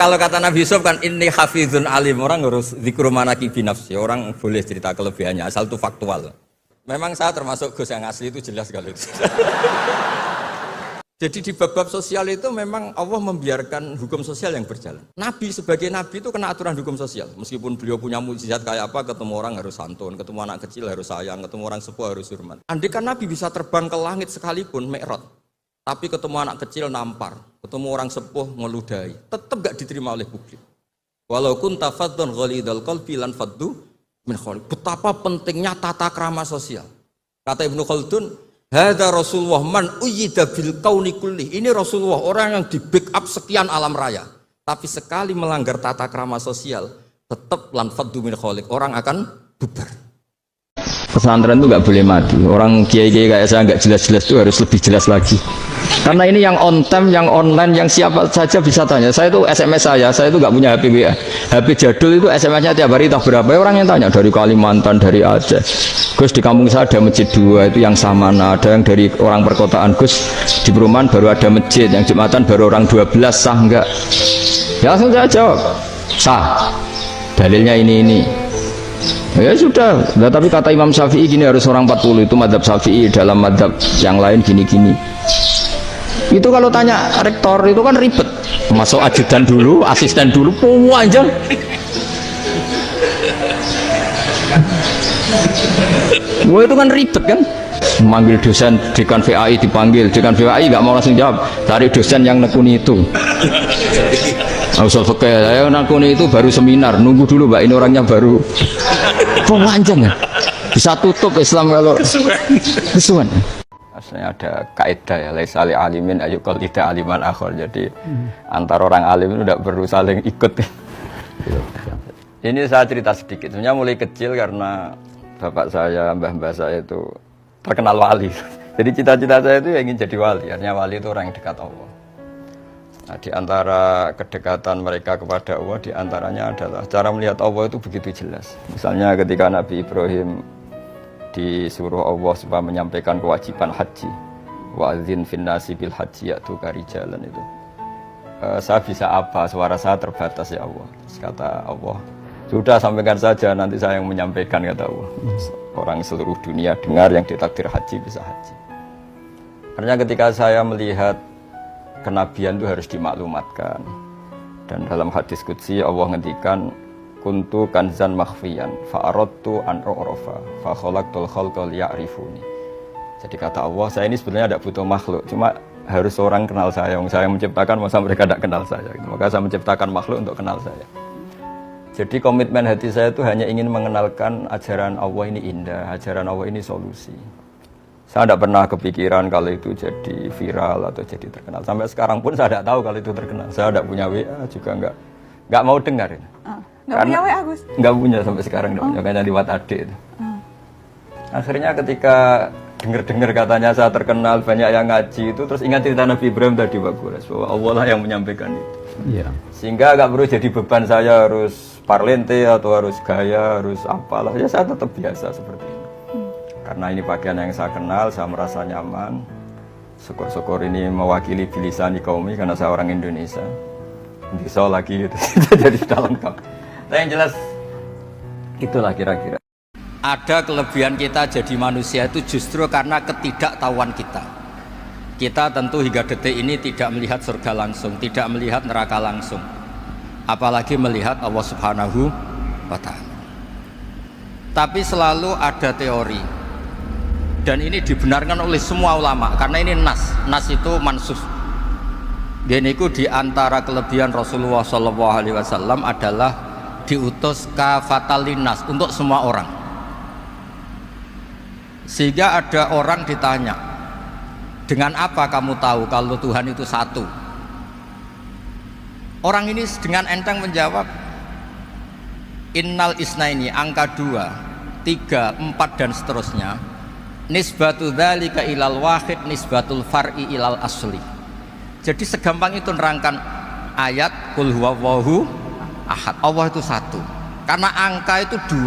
Kalau kata Nabi Yusuf kan ini hafizun alim, orang harus zikru manaki binafsi, orang boleh cerita kelebihannya asal itu faktual. Memang saya termasuk Gus yang asli itu jelas kalau itu. Jadi di bab-bab sosial itu memang Allah membiarkan hukum sosial yang berjalan. Nabi sebagai nabi itu kena aturan hukum sosial. Meskipun beliau punya mukjizat kayak apa, ketemu orang harus santun, ketemu anak kecil harus sayang, ketemu orang sepuh harus hormat. Andai kan Nabi bisa terbang ke langit sekalipun Mi'raj, tapi ketemu anak kecil nampar, ketemu orang sepuh ngeludahi, tetap gak diterima oleh publik. Walau kunta faddan ghalidhal qalbi lan faddu min khawli. Betapa pentingnya tata krama sosial. Kata Ibnu Khaldun, hadza Rasulullah man uyyida bil kauni kulli. Ini Rasulullah orang yang di backup sekian alam raya. Tapi sekali melanggar tata krama sosial, tetap lan faddu min khawli. Orang akan bubar. Pesantren itu nggak boleh mati. Orang kiai-kiai kayak saya nggak jelas-jelas itu harus lebih jelas lagi. Karena ini yang on time, yang online, yang siapa saja bisa tanya. Saya itu SMS saya itu nggak punya HP WA. HP jadul itu SMS-nya tiap hari tak berapa. Orang yang tanya dari Kalimantan, dari Aceh. Gus di kampung saya ada masjid 2 itu yang samana. Ada yang dari orang perkotaan. Gus di perumahan baru ada masjid. Yang Jumatan baru orang 12 sah enggak? Ya langsung saya jawab sah. Dalilnya ini. Ya sudah, nah, tapi kata Imam Syafi'i gini harus orang 40 itu madzhab Syafi'i, dalam madzhab yang lain gini-gini. Itu kalau tanya rektor itu kan ribet. Masuk ajudan dulu, asisten dulu, panjang. Wah itu kan ribet kan? Manggil dosen dekan VAI dipanggil, dekan VAI nggak mau langsung jawab, cari dosen yang nekuni itu. Usul fikih, saya nakuni itu baru seminar, nunggu dulu mbak ini orangnya baru. Panjang ya, bisa tutup Islam kalau kesuwen. Asalnya ada kaidah ya, laisa li alimin ayyukal tidak aliman akhir. Jadi antar orang alim itu tidak perlu saling ikut. Ini saya cerita sedikit. Sebenarnya mulai kecil karena bapak saya, mbah-mbah saya itu terkenal wali. Jadi cita-cita saya itu ingin jadi wali. Artinya wali itu orang yang dekat Allah. Nah, di antara kedekatan mereka kepada Allah, di antaranya adalah cara melihat Allah itu begitu jelas. Misalnya ketika Nabi Ibrahim disuruh Allah supaya menyampaikan kewajiban haji, wa'adzin finnasi bil haji ya'tuka rijalan itu. Saya bisa apa? Suara saya terbatas ya Allah. Terus kata Allah, sudah sampaikan saja, nanti saya yang menyampaikan, kata Allah. Orang seluruh dunia dengar yang ditakdir haji bisa haji. Karena ketika saya melihat kenabian itu harus dimaklumatkan, dan dalam hadis qudsi Allah ngendikan kuntu kanzan makhfiyan fa'aradtu an u'rafa fa khalaqtul khalqa liya'rifuni. Jadi kata Allah, saya ini sebenarnya tidak butuh makhluk, cuma harus orang kenal saya. Yang saya menciptakan, masa mereka tidak kenal saya, maka saya menciptakan makhluk untuk kenal saya. Jadi komitmen hati saya itu hanya ingin mengenalkan ajaran Allah ini indah, ajaran Allah ini solusi. Saya tidak pernah kepikiran kalau itu jadi viral atau jadi terkenal. Sampai sekarang pun saya tidak tahu kalau itu terkenal. Saya tidak punya WA juga nggak mau dengar. Nggak punya WA, Gus? Nggak punya sampai sekarang, nggak punya, kayaknya lewat adik itu. Akhirnya ketika dengar katanya saya terkenal, banyak yang ngaji itu, terus ingat cerita Nabi Ibrahim tadi Pak Gores, bahwa Allah lah yang menyampaikan itu. Iya. Sehingga nggak perlu jadi beban saya harus parlente atau harus gaya, harus apalah. Ya saya tetap biasa seperti ini. Karena ini bagian yang saya kenal, saya merasa nyaman. Syukur-syukur ini mewakili bilisani kaumi karena saya orang Indonesia. Bisa lagi gitu. Jadi sudah lengkap. Nah, yang jelas itulah kira-kira. Ada kelebihan kita jadi manusia itu justru karena ketidaktahuan kita. Kita tentu hingga detik ini tidak melihat surga langsung, tidak melihat neraka langsung. Apalagi melihat Allah Subhanahu wa ta'ala. Tapi selalu ada teori. Dan ini dibenarkan oleh semua ulama karena ini nas itu mansus. Dan itu diantara kelebihan Rasulullah SAW adalah diutus kafatan linnas untuk semua orang. Sehingga ada orang ditanya, dengan apa kamu tahu kalau Tuhan itu satu? Orang ini dengan enteng menjawab, innal isnaini, angka 2, 3, 4 dan seterusnya. Nisbatu dzalika ilal wahid nisbatul far'i ilal asli. Jadi segampang itu nerangkan ayat qul huwallahu ahad. Allah itu satu. Karena angka itu 2,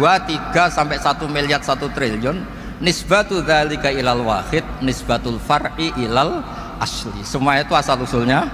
3 sampai 1 miliar 1 triliun. Nisbatu dzalika ilal wahid nisbatul far'i ilal asli. Semua itu asal usulnya